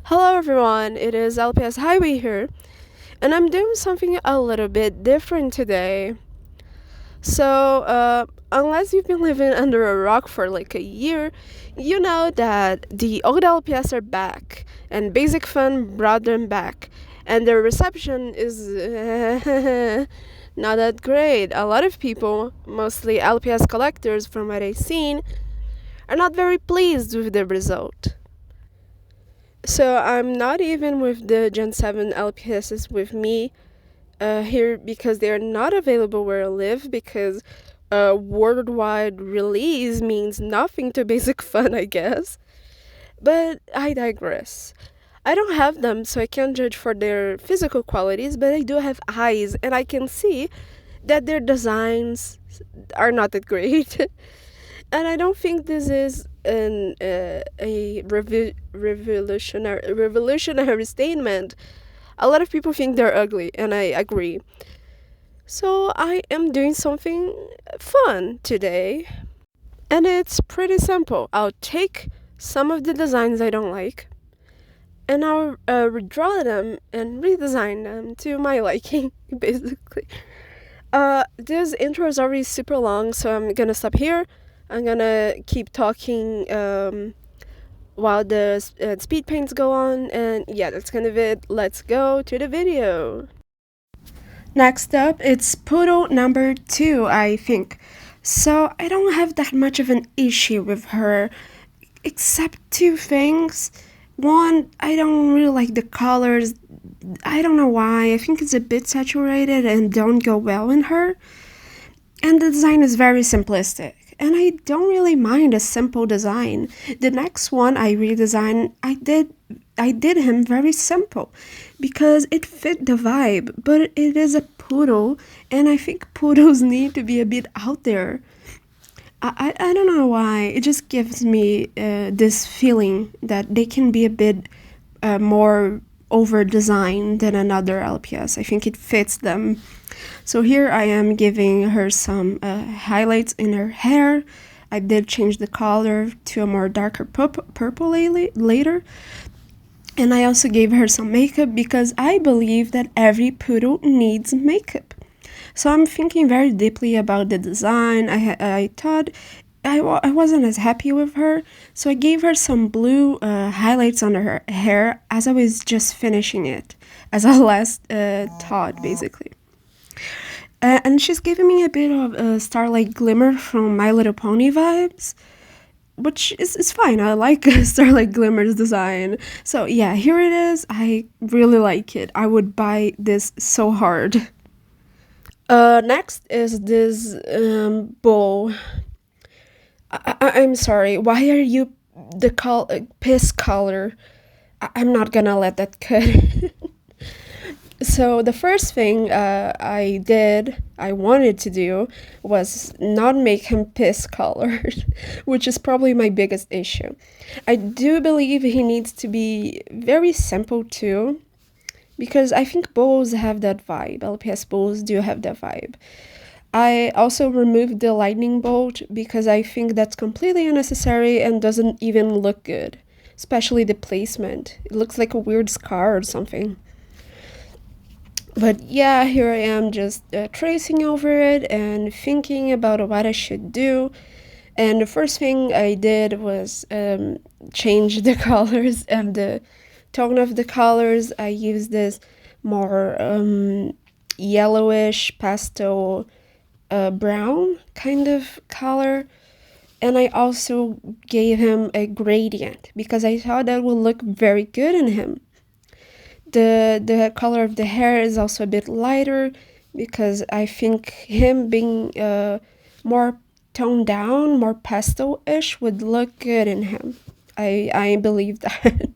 Hello everyone, it is LPS Highway here, and I'm doing something a little bit different today. Unless you've been living under a rock for like a year, you know that the old LPS are back, and Basic Fun brought them back, and their reception is not that great. A lot of people, mostly LPS collectors from what I've seen, are not very pleased with the result. So I'm not even with the Gen 7 LPSs with me here because they are not available where I live because worldwide release means nothing to Basic Fun, I guess. But I digress. I don't have them, so I can't judge for their physical qualities, but I do have eyes, and I can see that their designs are not that great. And I don't think this is a revolutionary statement. A lot of people think they're ugly, and I agree. So I am doing something fun today, and it's pretty simple. I'll take some of the designs I don't like, and I'll redraw them and redesign them to my liking, basically. This intro is already super long, so I'm gonna stop here. I'm gonna keep talking while the speed paints go on, and yeah, that's kind of it. Let's go to the video. Next up, it's Poodle number 2, I think. So I don't have that much of an issue with her, except two things. One, I don't really like the colors. I don't know why. I think it's a bit saturated and don't go well in her. And the design is very simplistic. And I don't really mind a simple design. The next one I redesigned, I did him very simple because it fit the vibe, but it is a poodle, and I think poodles need to be a bit out there. I don't know why. It just gives me this feeling that they can be a bit more over designed than another LPS. I think it fits them. So here I am giving her some highlights in her hair. I did change the color to a more darker purple later. And I also gave her some makeup because I believe that every poodle needs makeup. So I'm thinking very deeply about the design. I thought I wasn't as happy with her, so I gave her some blue highlights on her hair as I was just finishing it, as a last thought, basically. And she's giving me a bit of Starlight Glimmer from My Little Pony vibes, which is fine. I like Starlight Glimmer's design. So yeah, here it is. I really like it. I would buy this so hard. Next is this bowl. I'm sorry. Why are you the piss color? I'm not gonna let that cut. So the first thing I wanted to do was not make him piss colored, which is probably my biggest issue. I do believe he needs to be very simple too, because I think bowls have that vibe. LPS bowls do have that vibe. I also removed the lightning bolt because I think that's completely unnecessary and doesn't even look good, especially the placement. It looks like a weird scar or something. But yeah, here I am just tracing over it and thinking about what I should do. And the first thing I did was change the colors and the tone of the colors. I used this more yellowish pastel brown kind of color. And I also gave him a gradient because I thought that would look very good in him. The color of the hair is also a bit lighter because I think him being more toned down, more pastel-ish would look good in him. I believe that.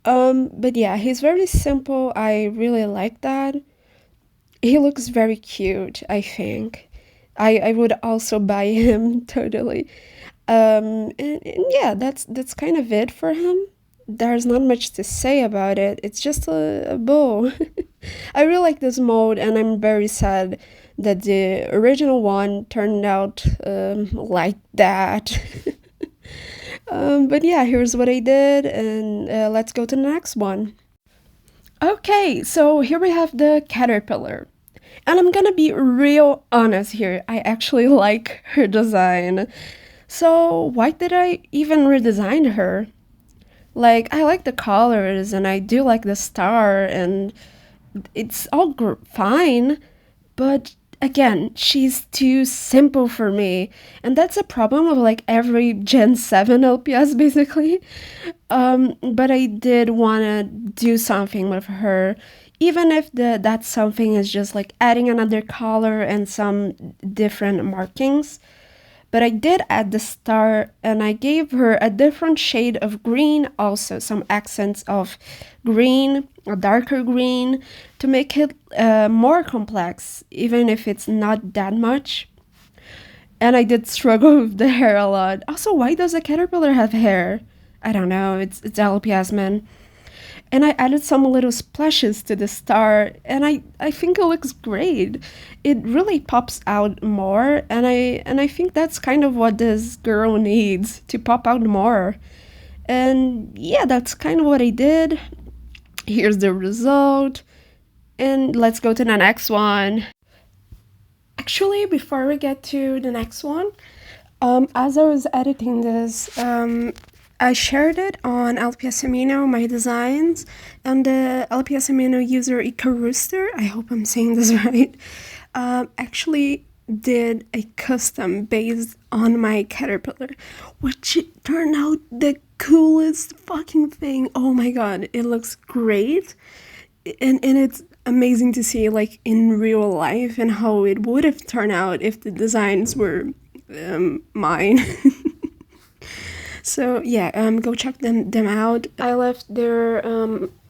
But yeah, he's very simple. I really like that. He looks very cute, I think. I would also buy him totally. And yeah, that's kind of it for him. There's not much to say about it. It's just a bow. I really like this mode, and I'm very sad that the original one turned out like that. But yeah, here's what I did, and let's go to the next one. Okay, so here we have the caterpillar. And I'm gonna be real honest here, I actually like her design. So why did I even redesign her? Like, I like the colors, and I do like the star, and it's all fine, but again, she's too simple for me, and that's a problem of like every Gen 7 LPS basically. But I did want to do something with her, even if that something is just like adding another color and some different markings. But I did add the star, and I gave her a different shade of green, also some accents of green, a darker green, to make it more complex, even if it's not that much. And I did struggle with the hair a lot. Also, why does a caterpillar have hair? I don't know, it's LPS, man. And I added some little splashes to the star, and I think it looks great. It really pops out more, and I think that's kind of what this girl needs, to pop out more. And yeah, that's kind of what I did. Here's the result. And let's go to the next one. Actually, before we get to the next one, as I was editing this, I shared it on LPS Amino, my designs, and the LPS Amino user Rooster, I hope I'm saying this right, actually did a custom based on my caterpillar, which turned out the coolest fucking thing. Oh my god, it looks great, and it's amazing to see like in real life and how it would have turned out if the designs were mine. So yeah, go check them out. I left their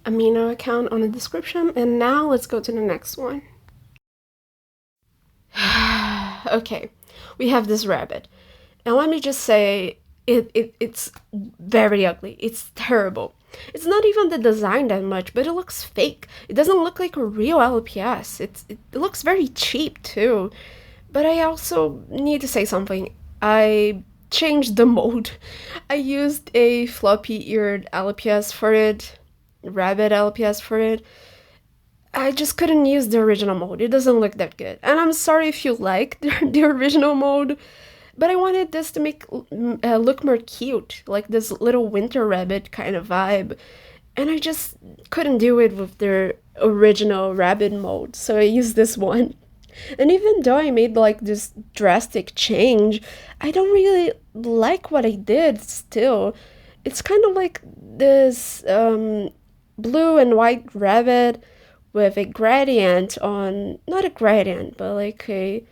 amino account on the description, and now let's go to the next one. Okay, we have this rabbit, and let me just say, it's very ugly. It's terrible. It's not even the design that much, but it looks fake. It doesn't look like a real LPS. It looks very cheap too. But I also need to say something. I changed the mode. I used a floppy-eared LPS for it, rabbit LPS for it. I just couldn't use the original mode. It doesn't look that good. And I'm sorry if you like the original mode, but I wanted this to make look more cute, like this little winter rabbit kind of vibe. And I just couldn't do it with their original rabbit mode, so I used this one. And even though I made like this drastic change, I don't really like what I did still. It's kind of like this blue and white rabbit with a gradient on, not a gradient, but like a,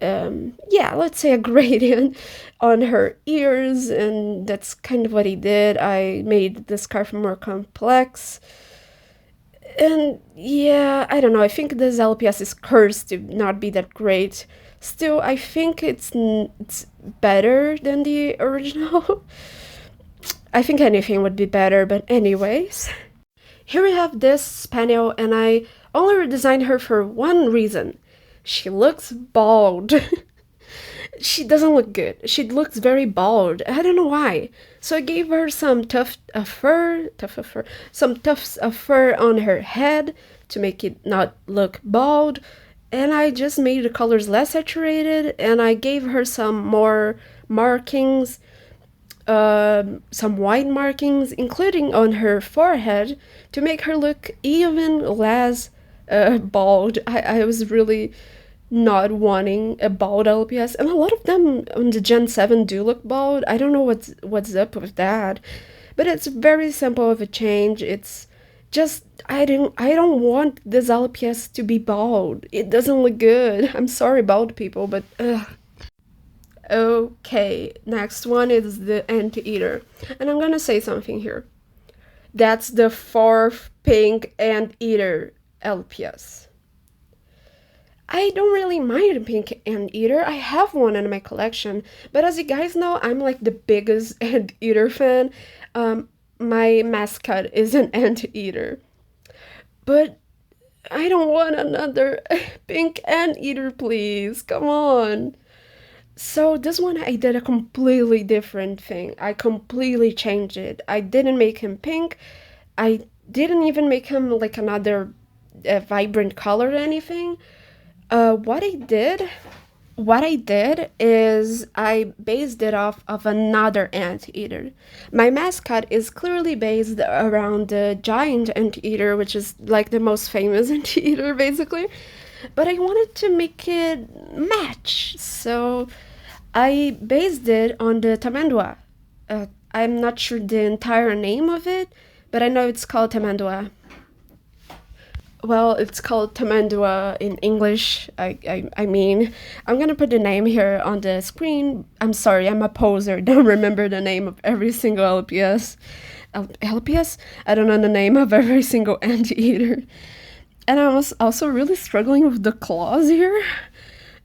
yeah, let's say a gradient on her ears, and that's kind of what he did. I made the scarf more complex. And yeah, I don't know, I think this LPS is cursed to not be that great. Still, I think it's better than the original. I think anything would be better, but anyways. Here we have this Spanel, and I only redesigned her for one reason. She looks bald. She doesn't look good. She looks very bald. I don't know why. So I gave her some tufts of fur on her head to make it not look bald. And I just made the colors less saturated, and I gave her some more markings, some white markings, including on her forehead, to make her look even less bald. I was really not wanting a bald LPS, and a lot of them on the Gen 7 do look bald. I don't know what's up with that, but it's very simple of a change. It's just I don't want this LPS to be bald. It doesn't look good. I'm sorry, bald people, but okay, next one is the Anteater, and I'm gonna say something here. That's the fourth pink Anteater LPS. I don't really mind a pink Anteater. I have one in my collection, but as you guys know, I'm like the biggest Anteater fan. My mascot is an Anteater, but I don't want another pink Anteater, please. Come on. So this one I did a completely different thing. I completely changed it. I didn't make him pink. I didn't even make him like another vibrant color or anything. What I did is I based it off of another anteater. My mascot is clearly based around the giant anteater, which is like the most famous anteater basically. But I wanted to make it match, so I based it on the tamandua. I'm not sure the entire name of it, but I know it's called tamandua. Well, it's called tamandua in English. I mean, I'm gonna put the name here on the screen. I'm sorry, I'm a poser. Don't remember the name of every single LPS. LPS? I don't know the name of every single anteater. And I was also really struggling with the claws here.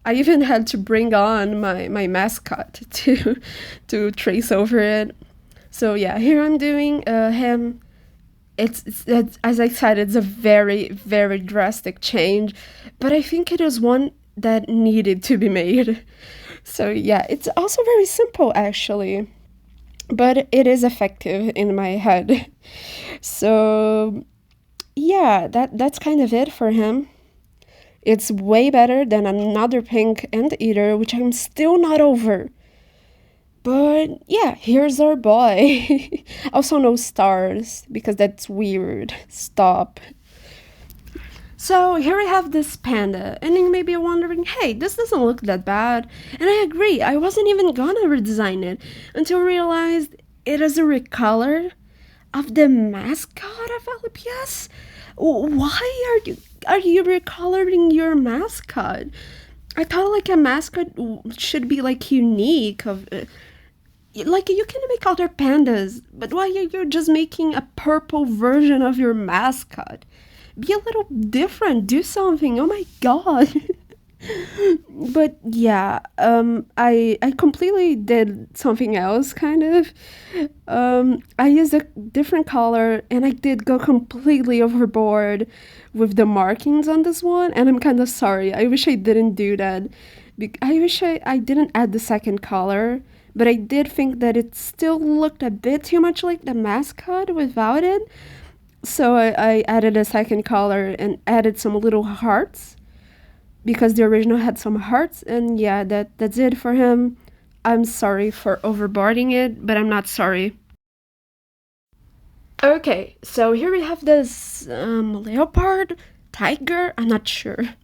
I even had to bring on my mascot to trace over it. So yeah, here I'm doing him. It's as I said, it's a very drastic change, but I think it is one that needed to be made. So yeah, it's also very simple actually, but it is effective in my head. So yeah, that's kind of it for him. It's way better than another pink Anteater, which I'm still not over. But yeah, here's our boy. Also, no stars, because that's weird. Stop. So here I have this panda, and you may be wondering, hey, this doesn't look that bad. And I agree, I wasn't even gonna redesign it until I realized it is a recolor of the mascot of LPS. Why are you recoloring your mascot? I thought like a mascot should be like unique of like you can make other pandas, but why are you just making a purple version of your mascot? Be a little different, do something. Oh my god. But yeah, I completely did something else kind of. I used a different color and I did go completely overboard with the markings on this one, and I'm kind of sorry. I wish I didn't do that. I wish I didn't add the second color, but I did think that it still looked a bit too much like the mascot without it. So I added a second color and added some little hearts because the original had some hearts, and yeah, that's it for him. I'm sorry for overboarding it, but I'm not sorry. Okay, so here we have this leopard, tiger, I'm not sure,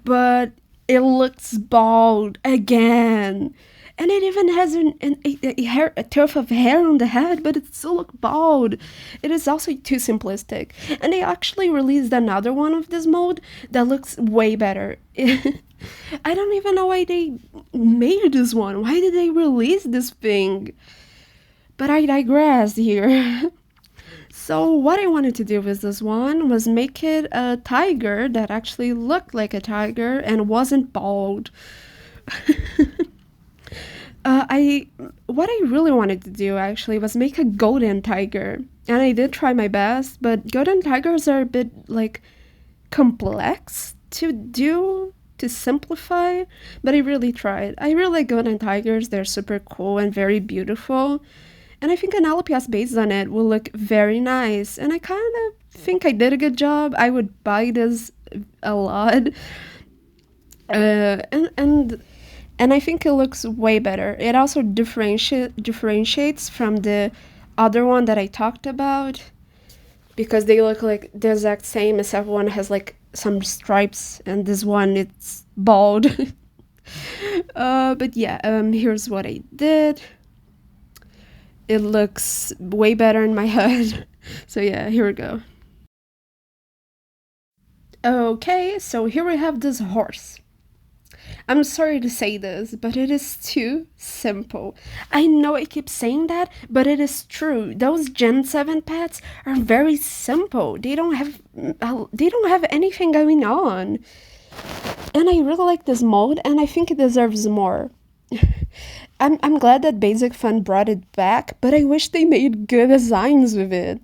but it looks bald again. And it even has a tuft of hair on the head, but it still looks bald. It is also too simplistic. And they actually released another one of this mode that looks way better. I don't even know why they made this one. Why did they release this thing? But I digress here. So what I wanted to do with this one was make it a tiger that actually looked like a tiger and wasn't bald. I what I really wanted to do actually was make a golden tiger, and I did try my best, but golden tigers are a bit like complex to do to simplify, but I really tried. I really like golden tigers. They're super cool and very beautiful, and I think an LPS based on it will look very nice, and I kind of think I did a good job. I would buy this a lot. And I think it looks way better. It also differentiates from the other one that I talked about because they look like the exact same, except one has like some stripes and this one it's bald. But yeah, here's what I did. It looks way better in my head. So yeah, here we go. Okay, so here we have this horse. I'm sorry to say this, but it is too simple. I know I keep saying that, but it is true. Those Gen 7 pets are very simple. They don't have anything going on. And I really like this mold, and I think it deserves more. I'm glad that Basic Fun brought it back, but I wish they made good designs with it.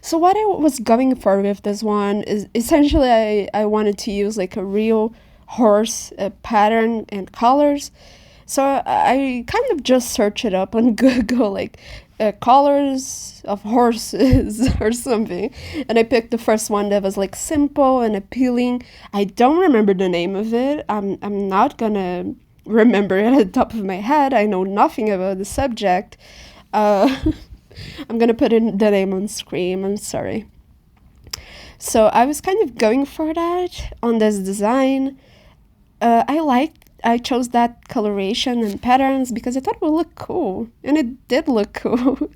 So what I was going for with this one is essentially I wanted to use like a real horse pattern and colors. So I kind of just searched it up on Google, like colors of horses or something, and I picked the first one that was like simple and appealing. I don't remember the name of it. I'm not gonna remember it at the top of my head. I know nothing about the subject. I'm gonna put in the name on screen. I'm sorry. So I was kind of going for that on this design. I chose that coloration and patterns because I thought it would look cool, and it did look cool.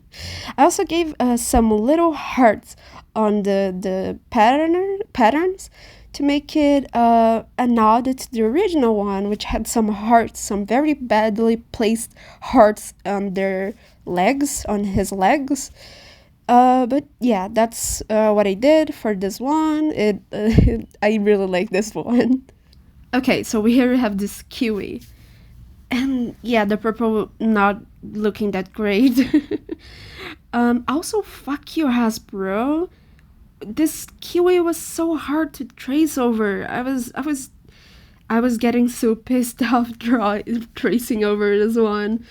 I also gave some little hearts on the patterns to make it a nod to the original one, which had some hearts, some very badly placed hearts on their legs, on his legs. But yeah, that's what I did for this one. I really like this one. Okay, so here we have this Kiwi. And yeah, the purple not looking that great. Also, fuck your ass, bro. This Kiwi was so hard to trace over. I was getting so pissed off tracing over this one.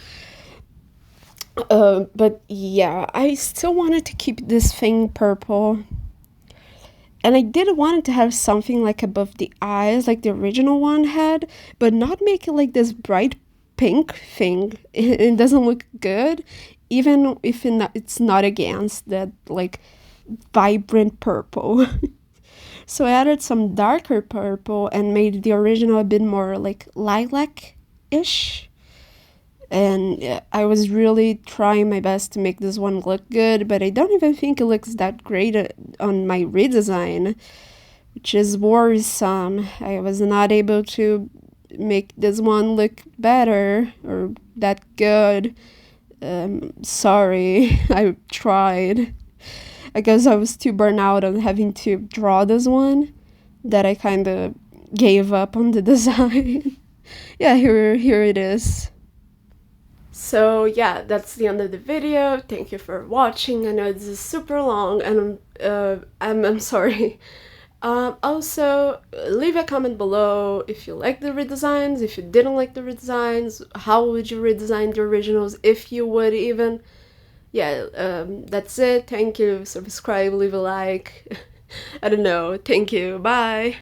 But yeah, I still wanted to keep this thing purple. And I did want it to have something like above the eyes, like the original one had, but not make it like this bright pink thing. It doesn't look good, even if it's not against that like vibrant purple. So I added some darker purple and made the original a bit more like lilac-ish. And I was really trying my best to make this one look good, but I don't even think it looks that great on my redesign, which is worrisome. I was not able to make this one look better or that good. Sorry, I tried. I guess I was too burnt out on having to draw this one that I kind of gave up on the design. Yeah, here it is. So yeah, that's the end of the video. Thank you for watching. I know this is super long, and I'm sorry. Also, leave a comment below if you like the redesigns, if you didn't like the redesigns, how would you redesign the originals, if you would even. Yeah, that's it. Thank you. Subscribe, leave a like. I don't know. Thank you. Bye.